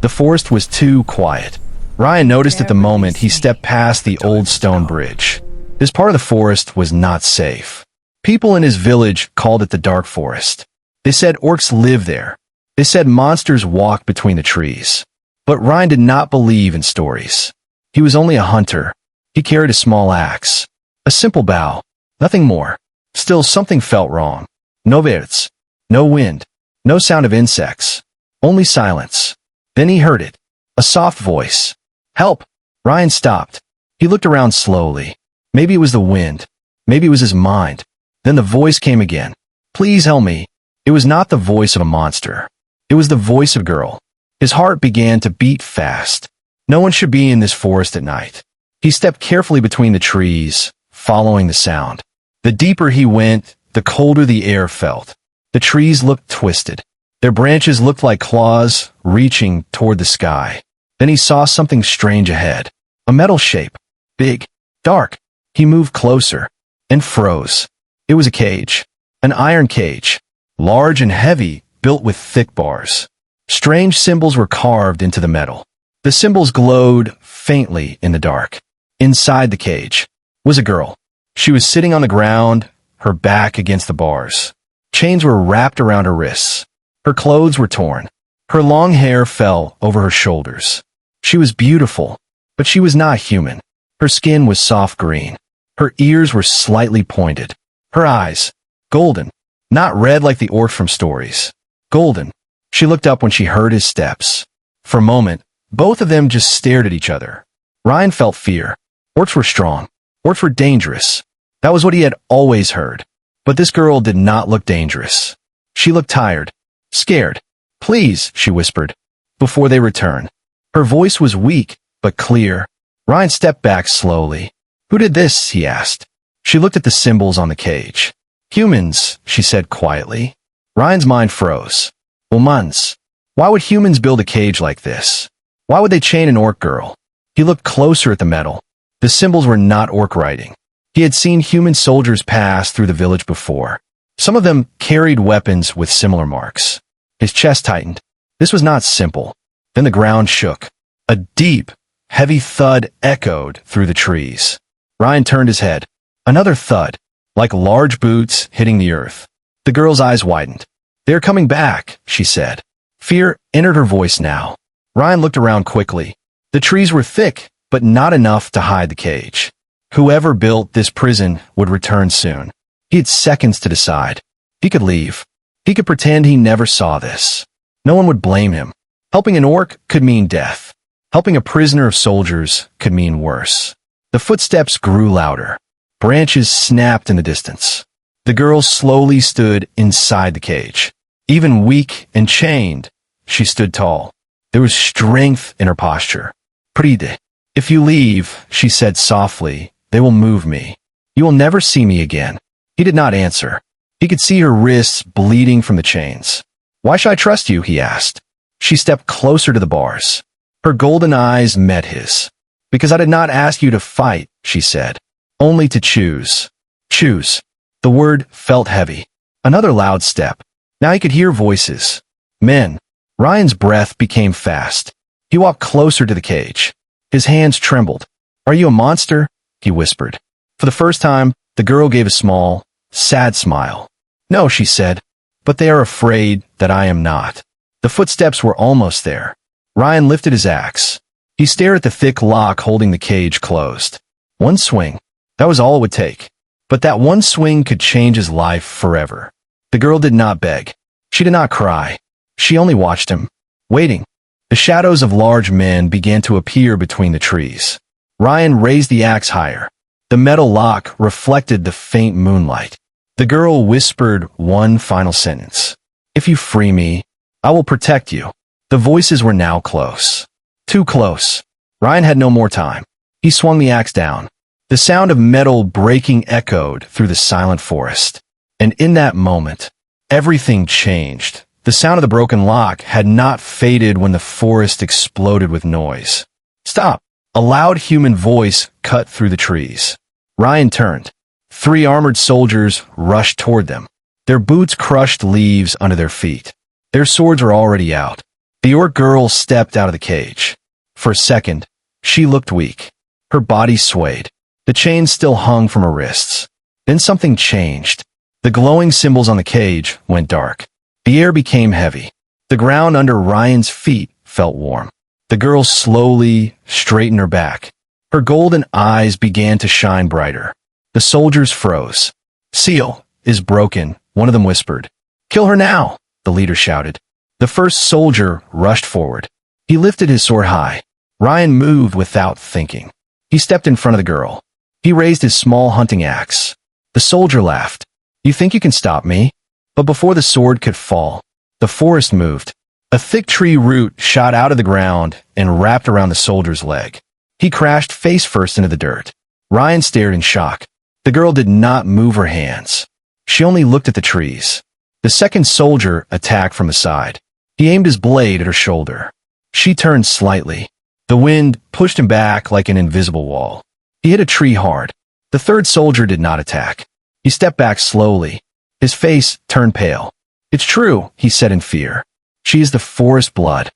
The forest was too quiet. Rayan noticed at the moment he stepped past the old stone bridge. This part of the forest was not safe. People in his village called it the Dark Forest. They said orcs live there. They said monsters walk between the trees. But Rayan did not believe in stories. He was only a hunter. He carried a small axe. A simple bow. Nothing more. Still, something felt wrong. No birds. No wind. No sound of insects. Only silence. Then he heard it. A soft voice. Help! Rayan stopped. He looked around slowly. Maybe it was the wind. Maybe it was his mind. Then the voice came again. Please help me. It was not the voice of a monster. It was the voice of a girl. His heart began to beat fast. No one should be in this forest at night. He stepped carefully between the trees, following the sound. The deeper he went, the colder the air felt. The trees looked twisted. Their branches looked like claws reaching toward the sky. Then he saw something strange ahead. A metal shape. Big. Dark. He moved closer. And froze. It was a cage. An iron cage. Large and heavy, built with thick bars. Strange symbols were carved into the metal. The symbols glowed faintly in the dark. Inside the cage was a girl. She was sitting on the ground, her back against the bars. Chains were wrapped around her wrists. Her clothes were torn. Her long hair fell over her shoulders. She was beautiful, but she was not human. Her skin was soft green. Her ears were slightly pointed. Her eyes, golden, not red like the orc from stories. Golden. She looked up when she heard his steps. For a moment, both of them just stared at each other. Rayan felt fear. Orcs were strong. Orcs were dangerous. That was what he had always heard. But this girl did not look dangerous. She looked tired. Scared. Please, she whispered, before they returned. Her voice was weak, but clear. Rayan stepped back slowly. Who did this? He asked. She looked at the symbols on the cage. Humans, she said quietly. Ryan's mind froze. Humans. Why would humans build a cage like this? Why would they chain an orc girl? He looked closer at the metal. The symbols were not orc writing. He had seen human soldiers pass through the village before. Some of them carried weapons with similar marks. His chest tightened. This was not simple. Then the ground shook. A deep, heavy thud echoed through the trees. Rayan turned his head. Another thud, like large boots hitting the earth. The girl's eyes widened. They're coming back, she said. Fear entered her voice now. Rayan looked around quickly. The trees were thick, but not enough to hide the cage. Whoever built this prison would return soon. He had seconds to decide. He could leave. He could pretend he never saw this. No one would blame him. Helping an orc could mean death. Helping a prisoner of soldiers could mean worse. The footsteps grew louder. Branches snapped in the distance. The girl slowly stood inside the cage. Even weak and chained, she stood tall. There was strength in her posture. Pride. If you leave, she said softly, they will move me. You will never see me again. He did not answer. He could see her wrists bleeding from the chains. Why should I trust you? He asked. She stepped closer to the bars. Her golden eyes met his. Because I did not ask you to fight, she said. Only to choose. Choose. The word felt heavy. Another loud step. Now he could hear voices. Men. Rayan's breath became fast. He walked closer to the cage. His hands trembled. Are you a monster? He whispered. For the first time, the girl gave a small, sad smile. No, she said. But they are afraid that I am not. The footsteps were almost there. Rayan lifted his axe. He stared at the thick lock holding the cage closed. One swing. That was all it would take. But that one swing could change his life forever. The girl did not beg. She did not cry. She only watched him, waiting. The shadows of large men began to appear between the trees. Rayan raised the axe higher. The metal lock reflected the faint moonlight. The girl whispered one final sentence. If you free me, I will protect you. The voices were now close. Too close. Rayan had no more time. He swung the axe down. The sound of metal breaking echoed through the silent forest. And in that moment, everything changed. The sound of the broken lock had not faded when the forest exploded with noise. Stop! A loud human voice cut through the trees. Rayan turned. 3 armored soldiers rushed toward them. Their boots crushed leaves under their feet. Their swords were already out. The orc girl stepped out of the cage. For a second, she looked weak. Her body swayed. The chains still hung from her wrists. Then something changed. The glowing symbols on the cage went dark. The air became heavy. The ground under Rayan's feet felt warm. The girl slowly straightened her back. Her golden eyes began to shine brighter. The soldiers froze. "Seal is broken," one of them whispered. "Kill her now," the leader shouted. The first soldier rushed forward. He lifted his sword high. Rayan moved without thinking. He stepped in front of the girl. He raised his small hunting axe. The soldier laughed. "You think you can stop me?" But before the sword could fall, the forest moved. A thick tree root shot out of the ground and wrapped around the soldier's leg. He crashed face first into the dirt. Rayan stared in shock. The girl did not move her hands. She only looked at the trees. The second soldier attacked from the side. He aimed his blade at her shoulder. She turned slightly. The wind pushed him back like an invisible wall. He hit a tree hard. The third soldier did not attack. He stepped back slowly. His face turned pale. "It's true," he said in fear. "She is the forest blood."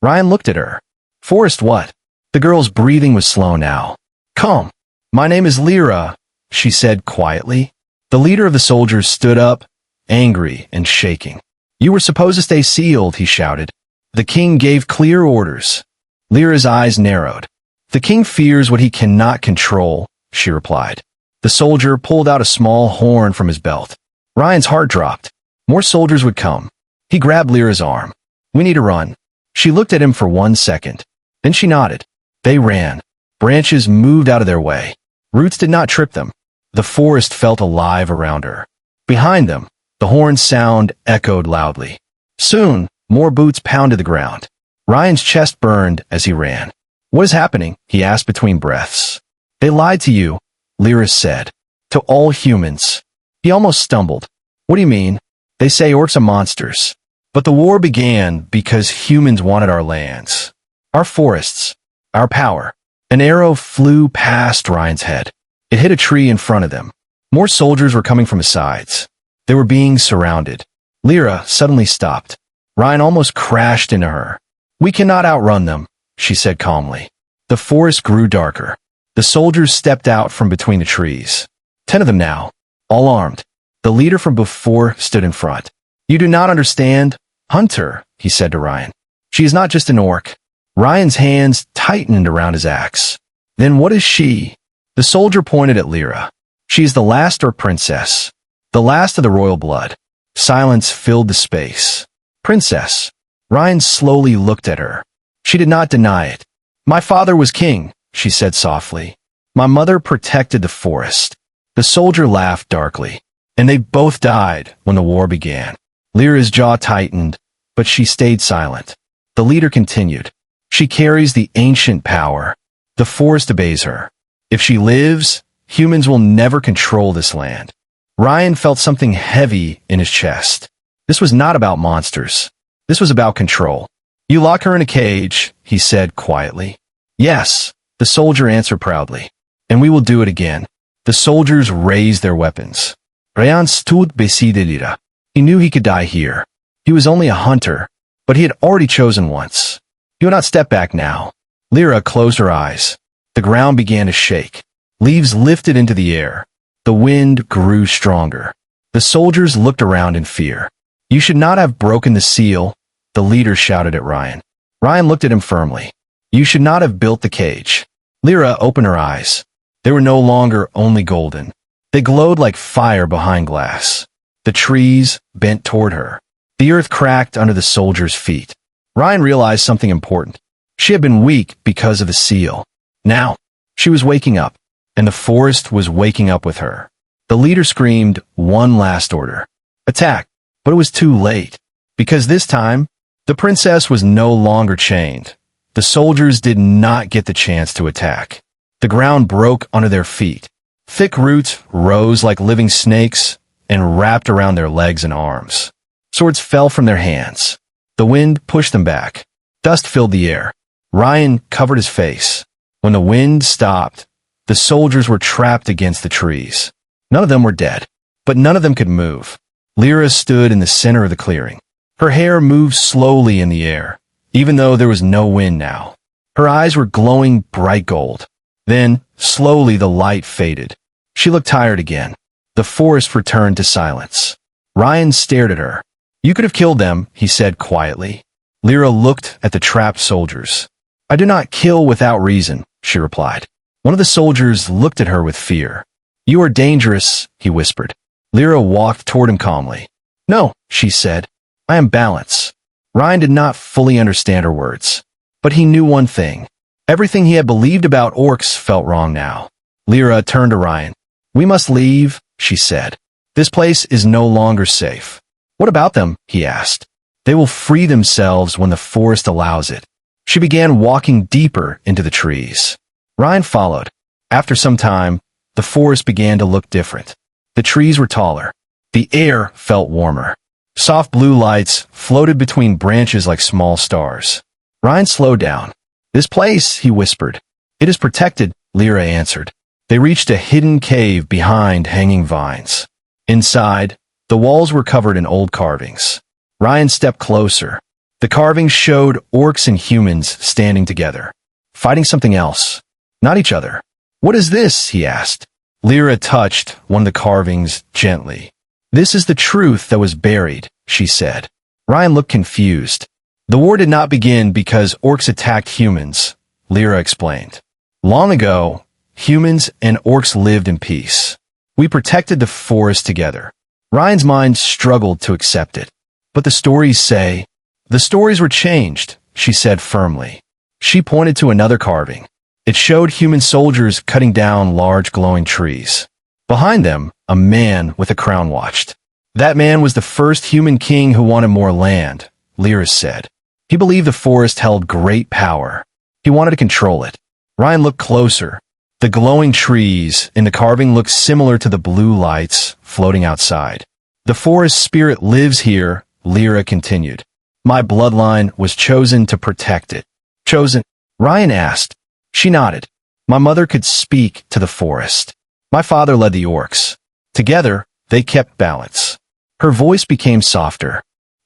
Rayan looked at her. "Forest what?" The girl's breathing was slow now. "Come. My name is Lyra," she said quietly. The leader of the soldiers stood up, angry and shaking. "You were supposed to stay sealed," he shouted. "The king gave clear orders." Lyra's eyes narrowed. "The king fears what he cannot control," she replied. The soldier pulled out a small horn from his belt. Rayan's heart dropped. More soldiers would come. He grabbed Lyra's arm. "We need to run." She looked at him for 1 second. Then she nodded. They ran. Branches moved out of their way. Roots did not trip them. The forest felt alive around her. Behind them, the horn's sound echoed loudly. Soon, more boots pounded the ground. Rayan's chest burned as he ran. "What is happening?" he asked between breaths. "They lied to you," Lyra said. "To all humans." He almost stumbled. "What do you mean?" "They say orcs are monsters. But the war began because humans wanted our lands, our forests, our power." An arrow flew past Rayan's head. It hit a tree in front of them. More soldiers were coming from the sides. They were being surrounded. Lyra suddenly stopped. Rayan almost crashed into her. "We cannot outrun them," she said calmly. The forest grew darker. The soldiers stepped out from between the trees. 10 of them now, all armed. The leader from before stood in front. "You do not understand. Hunter," he said to Rayan. "She is not just an orc." Rayan's hands tightened around his axe. "Then what is she?" The soldier pointed at Lyra. "She is the last Orc Princess, the last of the royal blood." Silence filled the space. "Princess." Rayan slowly looked at her. She did not deny it. "My father was king," she said softly. "My mother protected the forest." The soldier laughed darkly. "And they both died when the war began." Lyra's jaw tightened, but she stayed silent. The leader continued. "She carries the ancient power. The forest obeys her. If she lives, humans will never control this land." Rayan felt something heavy in his chest. This was not about monsters. This was about control. "You lock her in a cage," he said quietly. "Yes," the soldier answered proudly. "And we will do it again." The soldiers raised their weapons. Rayan stood beside Lyra. He knew he could die here. He was only a hunter, but he had already chosen once. He would not step back now. Lyra closed her eyes. The ground began to shake. Leaves lifted into the air. The wind grew stronger. The soldiers looked around in fear. "You should not have broken the seal," the leader shouted at Rayan. Rayan looked at him firmly. "You should not have built the cage." Lyra opened her eyes. They were no longer only golden. They glowed like fire behind glass. The trees bent toward her. The earth cracked under the soldiers' feet. Rayan realized something important. She had been weak because of the seal. Now, she was waking up, and the forest was waking up with her. The leader screamed one last order. "Attack!" But it was too late. Because this time, the princess was no longer chained. The soldiers did not get the chance to attack. The ground broke under their feet. Thick roots rose like living snakes and wrapped around their legs and arms. Swords fell from their hands. The wind pushed them back. Dust filled the air. Rayan covered his face. When the wind stopped, the soldiers were trapped against the trees. None of them were dead, but none of them could move. Lyra stood in the center of the clearing. Her hair moved slowly in the air. even though there was no wind now. Her eyes were glowing bright gold. Then, slowly the light faded. She looked tired again. The forest returned to silence. Rayan stared at her. "You could have killed them," he said quietly. Lyra looked at the trapped soldiers. "I do not kill without reason," she replied. One of the soldiers looked at her with fear. "You are dangerous," he whispered. Lyra walked toward him calmly. "No," she said. "I am balance." Rayan did not fully understand her words. But he knew one thing. Everything he had believed about orcs felt wrong now. Lyra turned to Rayan. "We must leave," she said. "This place is no longer safe." "What about them?" he asked. "They will free themselves when the forest allows it." She began walking deeper into the trees. Rayan followed. After some time, the forest began to look different. The trees were taller. The air felt warmer. Soft blue lights floated between branches like small stars. Rayan slowed down. "This place," he whispered. "It is protected," Lyra answered. They reached a hidden cave behind hanging vines. Inside, the walls were covered in old carvings. Rayan stepped closer. The carvings showed orcs and humans standing together, fighting something else, not each other. "What is this?" he asked. Lyra touched one of the carvings gently. "This is the truth that was buried," she said. Rayan looked confused. "The war did not begin because orcs attacked humans," Lyra explained. "Long ago, humans and orcs lived in peace. We protected the forest together." Rayan's mind struggled to accept it. "But the stories say—" "The stories were changed," she said firmly. She pointed to another carving. It showed human soldiers cutting down large glowing trees. Behind them, a man with a crown watched. "That man was the first human king who wanted more land," Lyra said. "He believed the forest held great power. He wanted to control it." Rayan looked closer. The glowing trees in the carving looked similar to the blue lights floating outside. "The forest spirit lives here," Lyra continued. "My bloodline was chosen to protect it." "Chosen?" Rayan asked. She nodded. "My mother could speak to the forest. My father led the orcs. Together, they kept balance." Her voice became softer.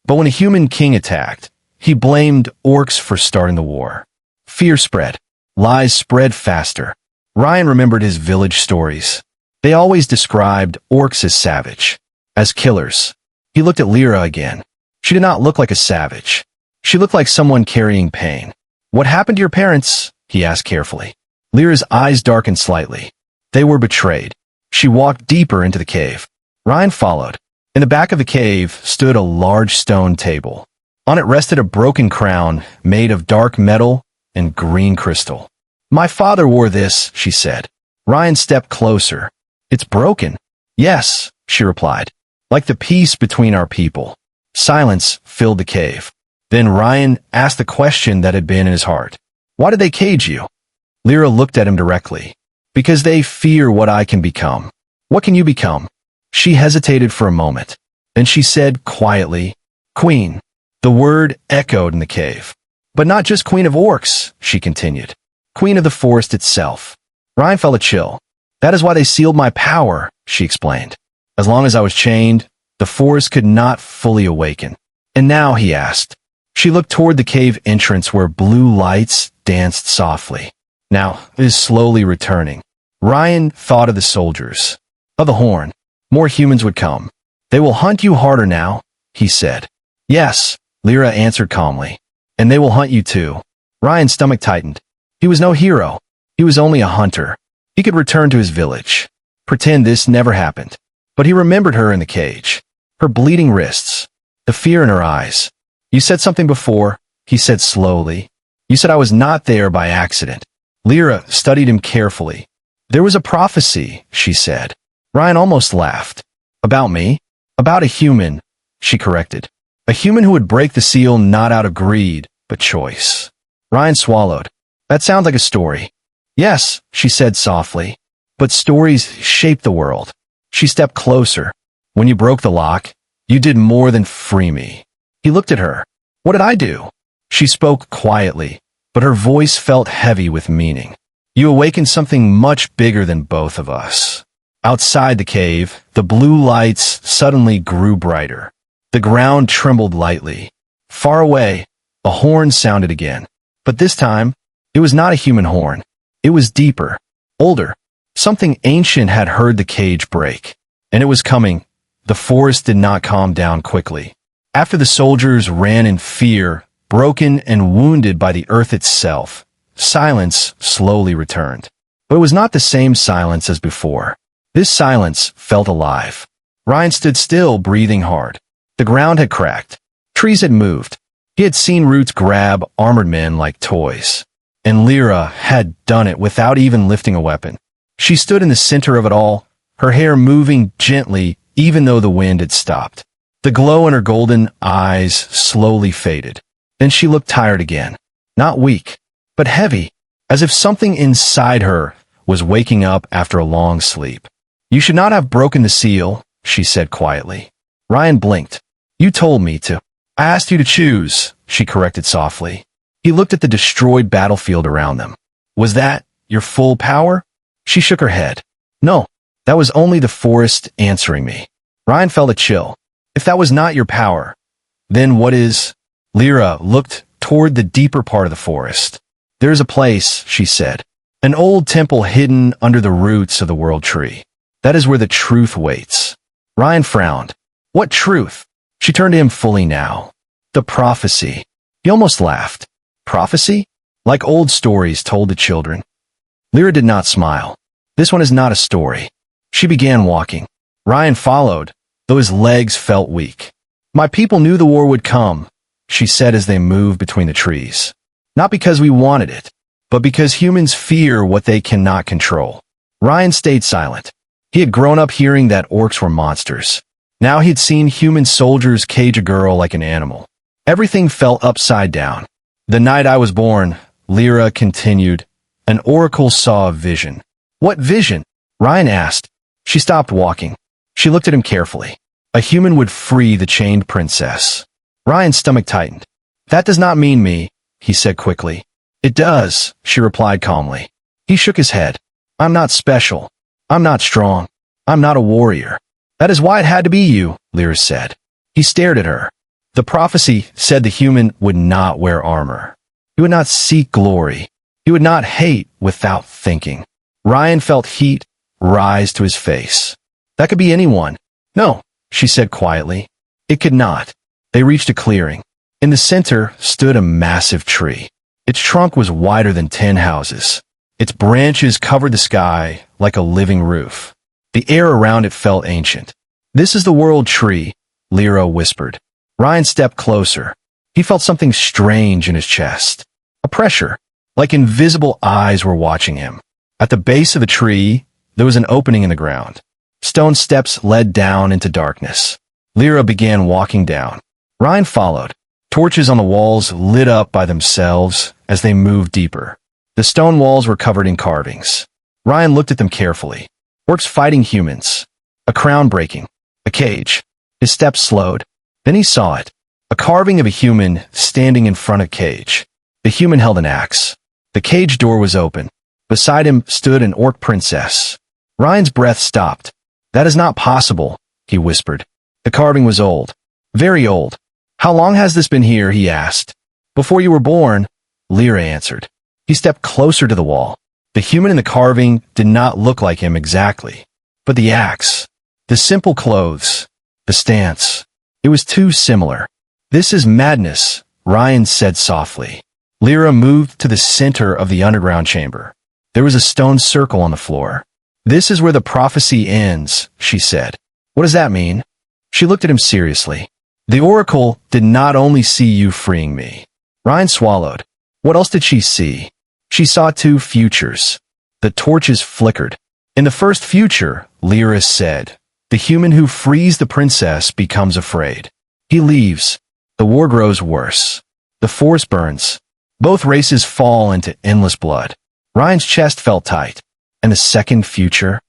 "But when a human king attacked, he blamed orcs for starting the war. Fear spread. Lies spread faster." Rayan remembered his village stories. They always described orcs as savage, as killers. He looked at Lyra again. She did not look like a savage. She looked like someone carrying pain. "What happened to your parents?" he asked carefully. Lyra's eyes darkened slightly. They were betrayed. She walked deeper into the cave. Rayan followed. In the back of the cave stood a large stone table. On it rested a broken crown made of dark metal and green crystal. "My father wore this," she said. Rayan stepped closer. "It's broken." "Yes," she replied, "like the peace between our people." Silence filled the cave. Then Rayan asked the question that had been in his heart. "Why did they cage you?" Lyra looked at him directly. "Because they fear what I can become." "What can you become?" She hesitated for a moment. Then she said quietly, "Queen." The word echoed in the cave. "But not just Queen of Orcs," she continued. "Queen of the forest itself." Rayan felt a chill. "That is why they sealed my power," she explained. "As long as I was chained, the forest could not fully awaken." "And now?" he asked. She looked toward the cave entrance where blue lights danced softly. "Now it is slowly returning." Rayan thought of the soldiers, of the horn. More humans would come. "They will hunt you harder now," he said. "Yes," Lyra answered calmly. "And they will hunt you too." Rayan's stomach tightened. He was no hero. He was only a hunter. He could return to his village, pretend this never happened. But he remembered her in the cage. Her bleeding wrists. The fear in her eyes. "You said something before," he said slowly. "You said I was not there by accident." Lyra studied him carefully. "There was a prophecy," she said. Rayan almost laughed. "About me?" "About a human," she corrected. "A human who would break the seal not out of greed, but choice." Rayan swallowed. "That sounds like a story." "Yes," she said softly. "But stories shape the world." She stepped closer. "When you broke the lock, you did more than free me." He looked at her. "What did I do?" She spoke quietly, but her voice felt heavy with meaning. "You awakened something much bigger than both of us." Outside the cave, the blue lights suddenly grew brighter. The ground trembled lightly. Far away, A horn sounded again. But this time, it was not a human horn. It was deeper, older. Something ancient had heard the cage break. And it was coming. The forest did not calm down quickly. After the soldiers ran in fear, broken and wounded by the earth itself, silence slowly returned. But it was not the same silence as before. This silence felt alive. Rayan stood still, breathing hard. The ground had cracked. Trees had moved. He had seen roots grab armored men like toys. And Lyra had done it without even lifting a weapon. She stood in the center of it all, her hair moving gently even though the wind had stopped. The glow in her golden eyes slowly faded. Then she looked tired again. Not weak, but heavy, as if something inside her was waking up after a long sleep. "You should not have broken the seal," she said quietly. Rayan blinked. "You told me to." "I asked you to choose," she corrected softly. He looked at the destroyed battlefield around them. "Was that your full power?" She shook her head. "No, that was only the forest answering me." Rayan felt a chill. "If that was not your power, then what is?" Lyra looked toward the deeper part of the forest. "There is a place," she said. "An old temple hidden under the roots of the world tree. That is where the truth waits." Rayan frowned. "What truth?" She turned to him fully now. "The prophecy." He almost laughed. "Prophecy? Like old stories told to children?" Lyra did not smile. "This one is not a story." She began walking. Rayan followed, though his legs felt weak. "My people knew the war would come," she said as they moved between the trees. "Not because we wanted it, but because humans fear what they cannot control." Rayan stayed silent. He had grown up hearing that orcs were monsters. Now he had seen human soldiers cage a girl like an animal. Everything fell upside down. "The night I was born," Lyra continued, "an oracle saw a vision." "What vision?" Rayan asked. She stopped walking. She looked at him carefully. A human would free the chained princess. Ryan's stomach tightened. "That does not mean me," he said quickly. "It does," she replied calmly. He shook his head. "I'm not special. I'm not strong. I'm not a warrior." "That is why it had to be you," Lyra said. He stared at her. "The prophecy said the human would not wear armor. He would not seek glory. He would not hate without thinking." Rayan felt heat rise to his face. "That could be anyone." "No," she said quietly. "It could not." They reached a clearing. In the center stood a massive tree. Its trunk was wider than 10 houses. Its branches covered the sky like a living roof. The air around it felt ancient. "This is the world tree," Lyra whispered. Rayan stepped closer. He felt something strange in his chest. A pressure, like invisible eyes were watching him. At the base of the tree, there was an opening in the ground. Stone steps led down into darkness. Lyra began walking down. Rayan followed. Torches on the walls lit up by themselves as they moved deeper. The stone walls were covered in carvings. Rayan looked at them carefully. Orcs fighting humans. A crown breaking. A cage. His steps slowed. Then he saw it. A carving of a human standing in front of a cage. The human held an axe. The cage door was open. Beside him stood an Orc Princess. Ryan's breath stopped. "That is not possible," he whispered. The carving was old. Very old. "How long has this been here?" he asked. "Before you were born," Lyra answered. He stepped closer to the wall. The human in the carving did not look like him exactly. But the axe, the simple clothes, the stance, it was too similar. "This is madness," Rayan said softly. Lyra moved to the center of the underground chamber. There was a stone circle on the floor. "This is where the prophecy ends," she said. "What does that mean?" She looked at him seriously. "The oracle did not only see you freeing me." Rayan swallowed. What else did she see? She saw 2 futures. The torches flickered. In the first future, Lyra said, the human who frees the princess becomes afraid. He leaves. The war grows worse. The forest burns. Both races fall into endless blood. Ryan's chest felt tight. And the second future?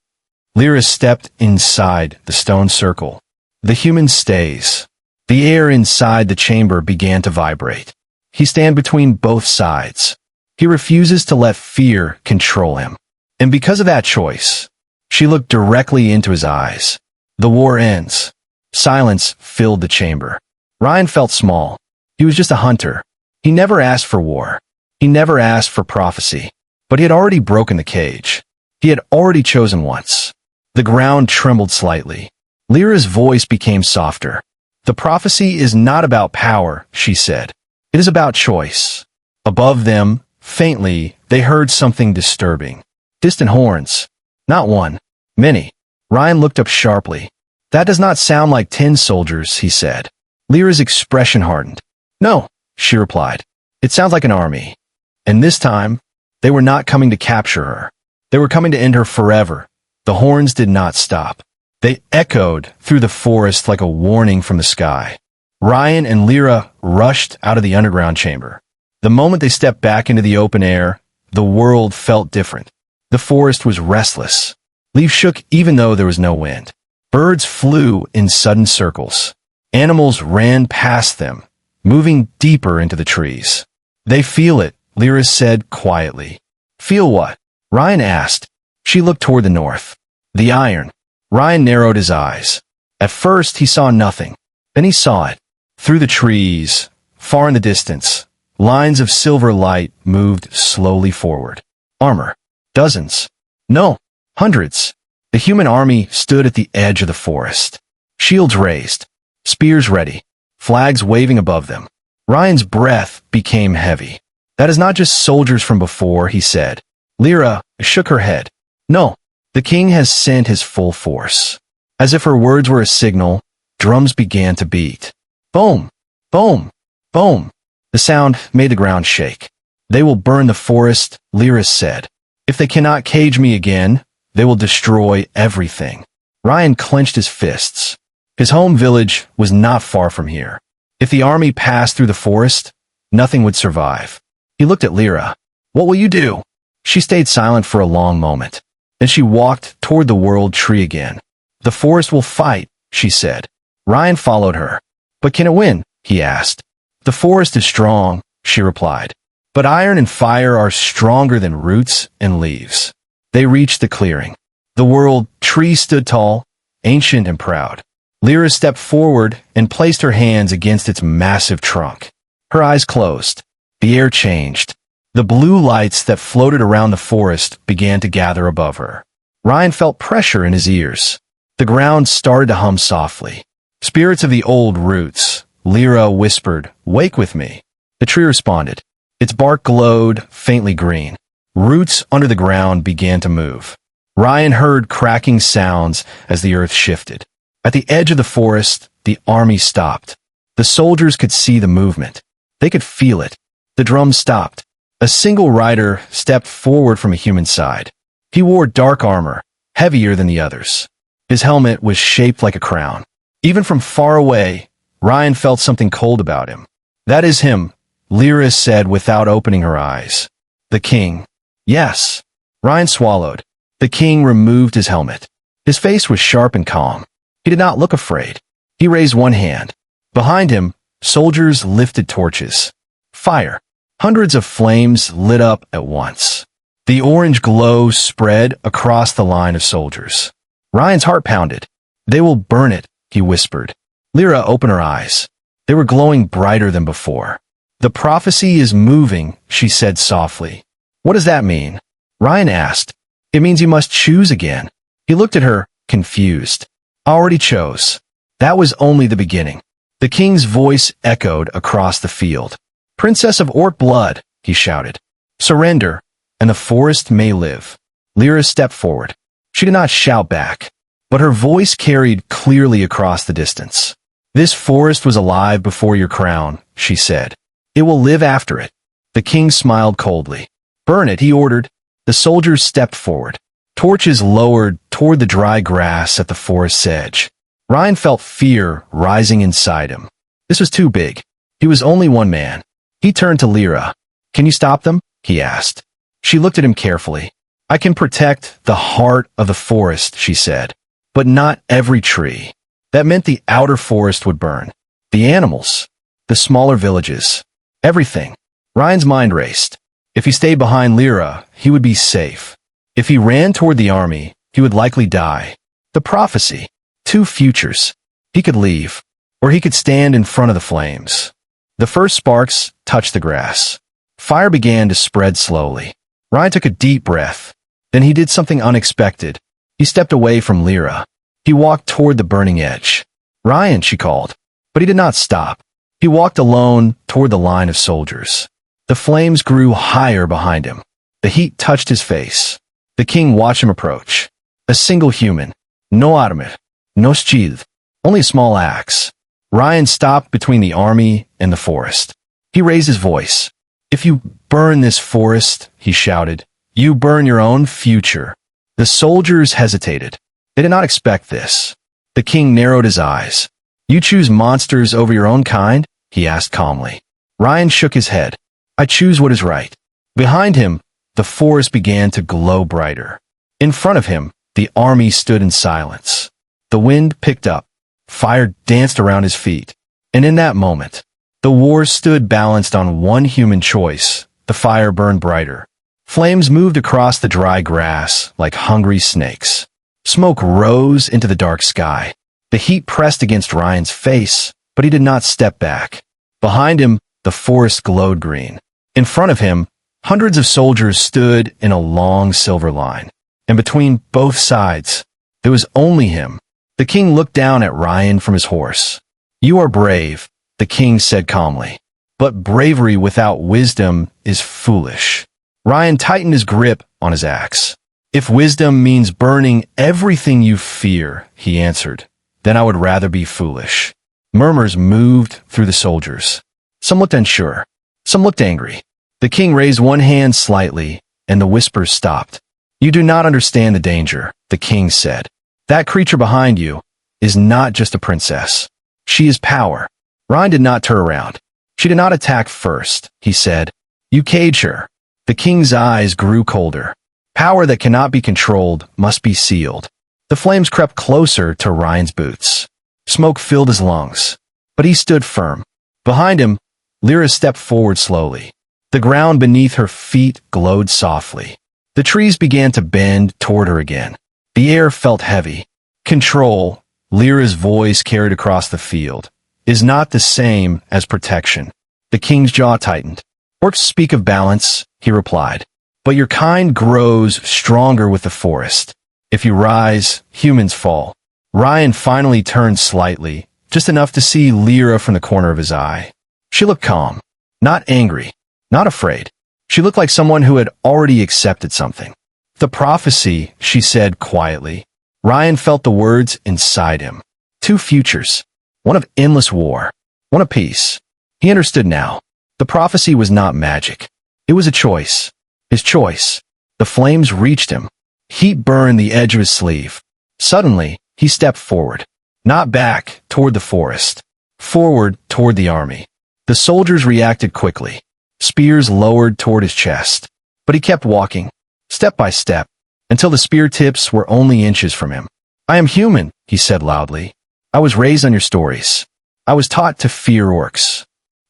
Lyra stepped inside the stone circle. The human stays. The air inside the chamber began to vibrate. He stands between both sides. He refuses to let fear control him. And because of that choice, she looked directly into his eyes. The war ends. Silence filled the chamber. Rayan felt small. He was just a hunter. He never asked for war. He never asked for prophecy. But he had already broken the cage. He had already chosen once. The ground trembled slightly. Lyra's voice became softer. The prophecy is not about power, she said. It is about choice. Above them, faintly, they heard something disturbing. Distant horns. Not one. Many. Rayan looked up sharply. That does not sound like 10 soldiers, he said. Lyra's expression hardened. No, she replied. It sounds like an army. And this time, they were not coming to capture her. They were coming to end her forever. The horns did not stop. They echoed through the forest like a warning from the sky. Rayan and Lyra rushed out of the underground chamber. The moment they stepped back into the open air, the world felt different. The forest was restless. Leaves shook even though there was no wind. Birds flew in sudden circles. Animals ran past them, moving deeper into the trees. They feel it, Lyra said quietly. Feel what? Rayan asked. She looked toward the north. The iron. Rayan narrowed his eyes. At first he saw nothing. Then he saw it. Through the trees, far in the distance, lines of silver light moved slowly forward. Armor. Dozens. No, hundreds. The human army stood at the edge of the forest. Shields raised. Spears ready. Flags waving above them. Ryan's breath became heavy. That is not just soldiers from before, he said. Lyra shook her head. No, the king has sent his full force. As if her words were a signal, drums began to beat. Boom, boom, boom. The sound made the ground shake. They will burn the forest, Lyra said. If they cannot cage me again, they will destroy everything. Rayan clenched his fists. His home village was not far from here. If the army passed through the forest, nothing would survive. He looked at Lyra. What will you do? She stayed silent for a long moment. Then she walked toward the world tree again. The forest will fight, she said. Rayan followed her. But can it win? He asked. The forest is strong, she replied. But iron and fire are stronger than roots and leaves. They reached the clearing. The world tree stood tall, ancient and proud. Lyra stepped forward and placed her hands against its massive trunk. Her eyes closed. The air changed. The blue lights that floated around the forest began to gather above her. Rayan felt pressure in his ears. The ground started to hum softly. Spirits of the old roots, Lyra whispered, wake with me. The tree responded. Its bark glowed, faintly green. Roots under the ground began to move. Rayan heard cracking sounds as the earth shifted. At the edge of the forest, the army stopped. The soldiers could see the movement. They could feel it. The drums stopped. A single rider stepped forward from a human side. He wore dark armor, heavier than the others. His helmet was shaped like a crown. Even from far away, Rayan felt something cold about him. That is him, Lyra said without opening her eyes. The king. Yes. Rayan swallowed. The king removed his helmet. His face was sharp and calm. He did not look afraid. He raised one hand. Behind him, soldiers lifted torches. Fire. Hundreds of flames lit up at once. The orange glow spread across the line of soldiers. Rayan's heart pounded. They will burn it, he whispered. Lyra opened her eyes. They were glowing brighter than before. The prophecy is moving, she said softly. What does that mean? Rayan asked. It means you must choose again. He looked at her, confused. I already chose. That was only the beginning. The king's voice echoed across the field. Princess of Orc blood, he shouted. Surrender, and the forest may live. Lyra stepped forward. She did not shout back, but her voice carried clearly across the distance. This forest was alive before your crown, she said. It will live after it. The king smiled coldly. Burn it, he ordered. The soldiers stepped forward. Torches lowered toward the dry grass at the forest's edge. Rayan felt fear rising inside him. This was too big. He was only one man. He turned to Lyra. Can you stop them? He asked. She looked at him carefully. I can protect the heart of the forest, she said, but not every tree. That meant the outer forest would burn. The animals, the smaller villages, everything. Rayan's mind raced. If he stayed behind Lyra, he would be safe. If he ran toward the army, he would likely die. The prophecy. Two futures. He could leave, or he could stand in front of the flames. The first sparks touched the grass. Fire began to spread slowly. Rayan took a deep breath. Then he did something unexpected. He stepped away from Lyra. He walked toward the burning edge. "Rayan," she called. But he did not stop. He walked alone toward the line of soldiers. The flames grew higher behind him. The heat touched his face. The king watched him approach. A single human. No armor. No shield. Only a small axe. Rayan stopped between the army and the forest. He raised his voice. "If you burn this forest," he shouted, "you burn your own future." The soldiers hesitated. They did not expect this. The king narrowed his eyes. "You choose monsters over your own kind?" he asked calmly. Rayan shook his head. "I choose what is right." Behind him, the forest began to glow brighter. In front of him, the army stood in silence. The wind picked up. Fire danced around his feet. And in that moment, the war stood balanced on one human choice. The fire burned brighter. Flames moved across the dry grass like hungry snakes. Smoke rose into the dark sky. The heat pressed against Ryan's face, but he did not step back. Behind him, the forest glowed green. In front of him, hundreds of soldiers stood in a long silver line. And between both sides, there was only him. The king looked down at Rayan from his horse. "You are brave," the king said calmly. "But bravery without wisdom is foolish." Rayan tightened his grip on his axe. "If wisdom means burning everything you fear," he answered, "then I would rather be foolish." Murmurs moved through the soldiers. Some looked unsure. Some looked angry. The king raised one hand slightly, and the whispers stopped. "You do not understand the danger," the king said. "That creature behind you is not just a princess. She is power." Rayan did not turn around. "She did not attack first," he said. "You cage her." The king's eyes grew colder. "Power that cannot be controlled must be sealed." The flames crept closer to Rayan's boots. Smoke filled his lungs, but he stood firm. Behind him, Lyra stepped forward slowly. The ground beneath her feet glowed softly. The trees began to bend toward her again. The air felt heavy. "Control," Lyra's voice carried across the field, "is not the same as protection." The king's jaw tightened. "Orcs speak of balance," he replied, "but your kind grows stronger with the forest. If you rise, humans fall." Rayan finally turned slightly, just enough to see Lyra from the corner of his eye. She looked calm, not angry, not afraid. She looked like someone who had already accepted something. "The prophecy," she said quietly. Rayan felt the words inside him. Two futures, one of endless war, one of peace. He understood now. The prophecy was not magic. It was a choice. His choice. The flames reached him. Heat burned the edge of his sleeve. Suddenly, he stepped forward. Not back toward the forest. Forward toward the army. The soldiers reacted quickly. Spears lowered toward his chest. But he kept walking, step by step, until the spear tips were only inches from him. "I am human," he said loudly. "I was raised on your stories. I was taught to fear orcs."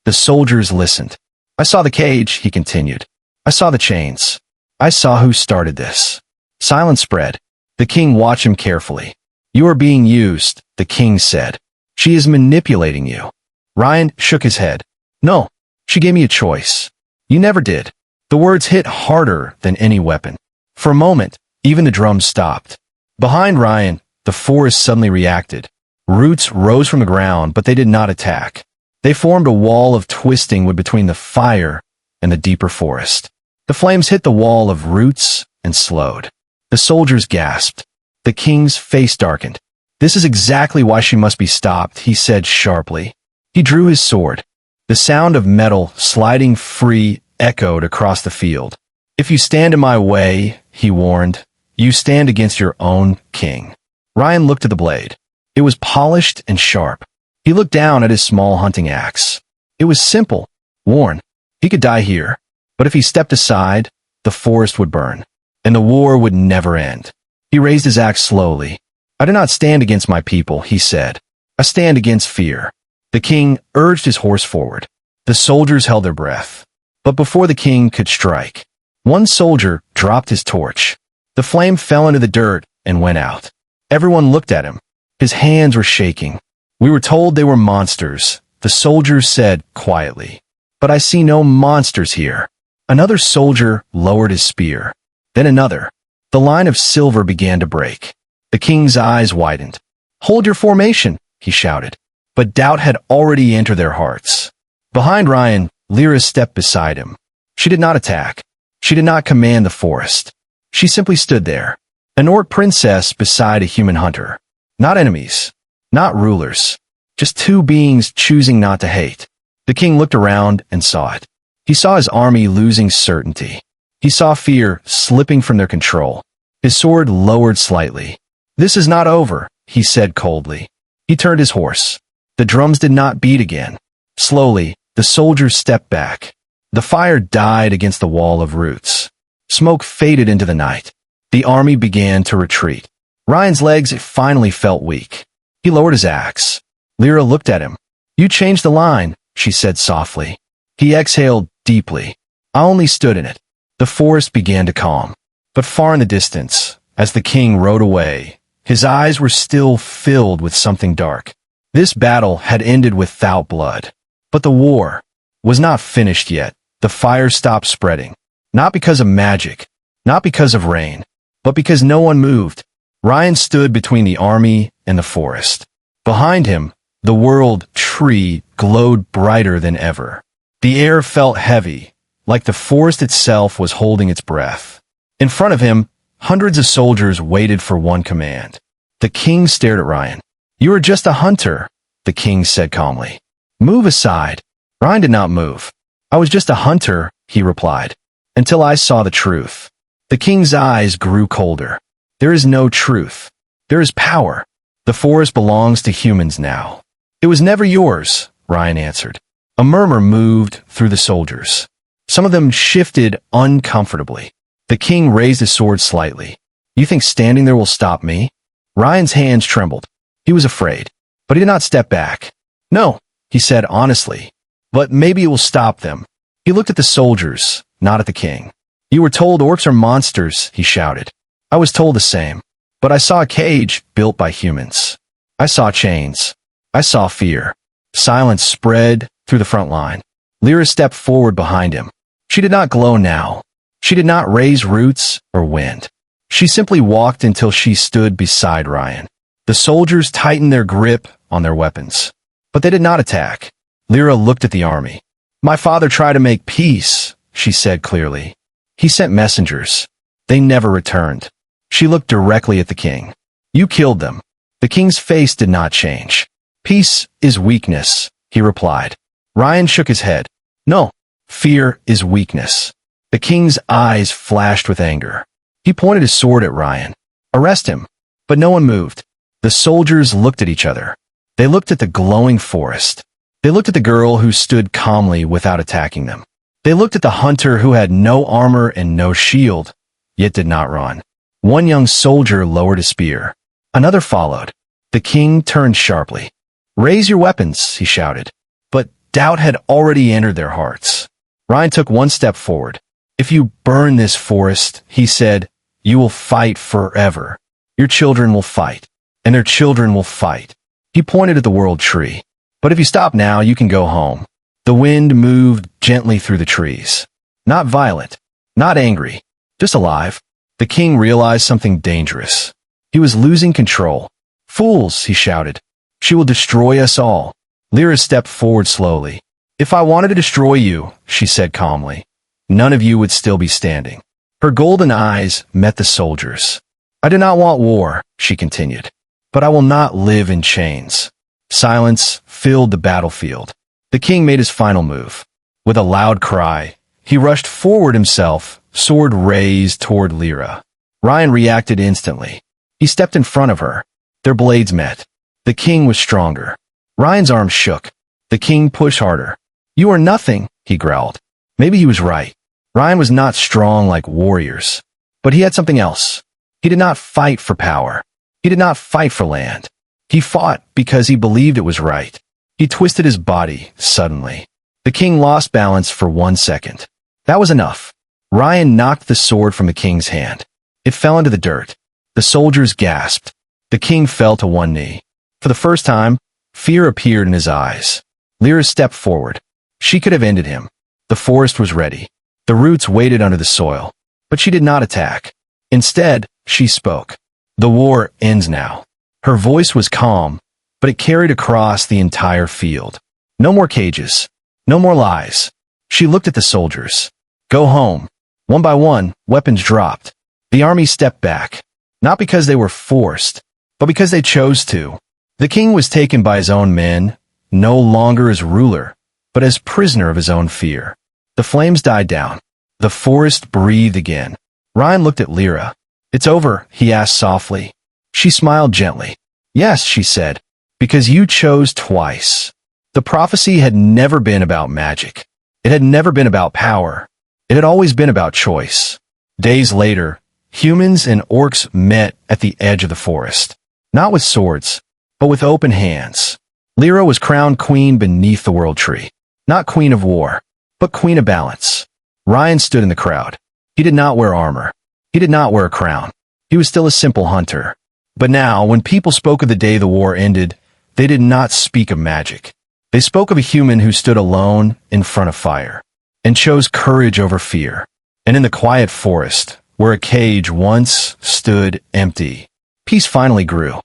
The soldiers listened. "I saw the cage," he continued. "I saw the chains. I saw who started this." Silence spread. The king watched him carefully. "You are being used," the king said. "She is manipulating you." Rayan shook his head. "No, she gave me a choice. You never did." The words hit harder than any weapon. For a moment, even the drums stopped. Behind Rayan, the forest suddenly reacted. Roots rose from the ground, but they did not attack. They formed a wall of twisting wood between the fire and the deeper forest. The flames hit the wall of roots and slowed. The soldiers gasped. The king's face darkened. "This is exactly why she must be stopped," he said sharply. He drew his sword. The sound of metal sliding free echoed across the field. "If you stand in my way," he warned, "you stand against your own king." Rayan looked at the blade. It was polished and sharp. He looked down at his small hunting axe. It was simple, worn. He could die here, but if he stepped aside, the forest would burn, and the war would never end. He raised his axe slowly. "I do not stand against my people," he said. "I stand against fear." The king urged his horse forward. The soldiers held their breath. But before the king could strike, one soldier dropped his torch. The flame fell into the dirt and went out. Everyone looked at him. His hands were shaking. "We were told they were monsters," the soldier said quietly. But I see no monsters here. Another soldier lowered his spear. Then another. The line of silver began to break. The king's eyes widened. Hold your formation, he shouted. But doubt had already entered their hearts. Behind Rayan, Lyra stepped beside him. She did not attack. She did not command the forest. She simply stood there, an Orc Princess beside a human hunter. Not enemies, not rulers, just two beings choosing not to hate. The king looked around and saw it. He saw his army losing certainty. He saw fear slipping from their control. His sword lowered slightly. This is not over, he said coldly. He turned his horse. The drums did not beat again. Slowly, the soldiers stepped back. The fire died against the wall of roots. Smoke faded into the night. The army began to retreat. Ryan's legs finally felt weak. He lowered his axe. Lyra looked at him. You changed the line, she said softly. He exhaled deeply. I only stood in it. The forest began to calm. But far in the distance, as the king rode away, his eyes were still filled with something dark. This battle had ended without blood. But the war was not finished yet. The fire stopped spreading. Not because of magic, not because of rain, but because no one moved. Rayan stood between the army and the forest. Behind him, the world tree glowed brighter than ever. The air felt heavy, like the forest itself was holding its breath. In front of him, hundreds of soldiers waited for one command. The king stared at Rayan. You are just a hunter, the king said calmly. Move aside. Rayan did not move. I was just a hunter, he replied, until I saw the truth. The king's eyes grew colder. There is no truth. There is power. The forest belongs to humans now. It was never yours, Rayan answered. A murmur moved through the soldiers. Some of them shifted uncomfortably. The king raised his sword slightly. You think standing there will stop me? Rayan's hands trembled. He was afraid, but he did not step back. No, he said honestly, but maybe it will stop them. He looked at the soldiers, not at the king. You were told orcs are monsters, he shouted. I was told the same, but I saw a cage built by humans. I saw chains. I saw fear. Silence spread through the front line. Lyra stepped forward behind him. She did not glow now. She did not raise roots or wind. She simply walked until she stood beside Rayan. The soldiers tightened their grip on their weapons, but they did not attack. Lyra looked at the army. My father tried to make peace, she said clearly. He sent messengers. They never returned. She looked directly at the king. You killed them. The king's face did not change. Peace is weakness, he replied. Rayan shook his head. No, fear is weakness. The king's eyes flashed with anger. He pointed his sword at Rayan. Arrest him. But no one moved. The soldiers looked at each other. They looked at the glowing forest. They looked at the girl who stood calmly without attacking them. They looked at the hunter who had no armor and no shield, yet did not run. One young soldier lowered his spear. Another followed. The king turned sharply. Raise your weapons, he shouted. But doubt had already entered their hearts. Rayan took one step forward. If you burn this forest, he said, you will fight forever. Your children will fight, and their children will fight. He pointed at the world tree. But if you stop now, you can go home. The wind moved gently through the trees. Not violent, not angry, just alive. The king realized something dangerous. He was losing control. Fools, he shouted. She will destroy us all. Lyra stepped forward slowly. If I wanted to destroy you, she said calmly, none of you would still be standing. Her golden eyes met the soldiers. I do not want war, she continued, but I will not live in chains. Silence filled the battlefield. The king made his final move. With a loud cry, he rushed forward himself, sword raised toward Lyra. Rayan reacted instantly. He stepped in front of her. Their blades met. The king was stronger. Ryan's arm shook. The king pushed harder. You are nothing, he growled. Maybe he was right. Rayan was not strong like warriors, but he had something else. He did not fight for power. He did not fight for land. He fought because he believed it was right. He twisted his body suddenly. The king lost balance for 1 second. That was enough. Rayan knocked the sword from the king's hand. It fell into the dirt. The soldiers gasped. The king fell to one knee. For the first time, fear appeared in his eyes. Lyra stepped forward. She could have ended him. The forest was ready. The roots waited under the soil. But she did not attack. Instead, she spoke. The war ends now. Her voice was calm, but it carried across the entire field. No more cages. No more lies. She looked at the soldiers. Go home. One by one, weapons dropped. The army stepped back. Not because they were forced, but because they chose to. The king was taken by his own men, no longer as ruler, but as prisoner of his own fear. The flames died down. The forest breathed again. Rayan looked at Lyra. It's over, he asked softly. She smiled gently. Yes, she said, because you chose twice. The prophecy had never been about magic. It had never been about power. It had always been about choice. Days later, humans and orcs met at the edge of the forest. Not with swords, but with open hands. Lyra was crowned queen beneath the world tree. Not queen of war, but queen of balance. Rayan stood in the crowd. He did not wear armor. He did not wear a crown. He was still a simple hunter. But now, when people spoke of the day the war ended, they did not speak of magic. They spoke of a human who stood alone in front of fire and chose courage over fear. And in the quiet forest, where a cage once stood empty, peace finally grew.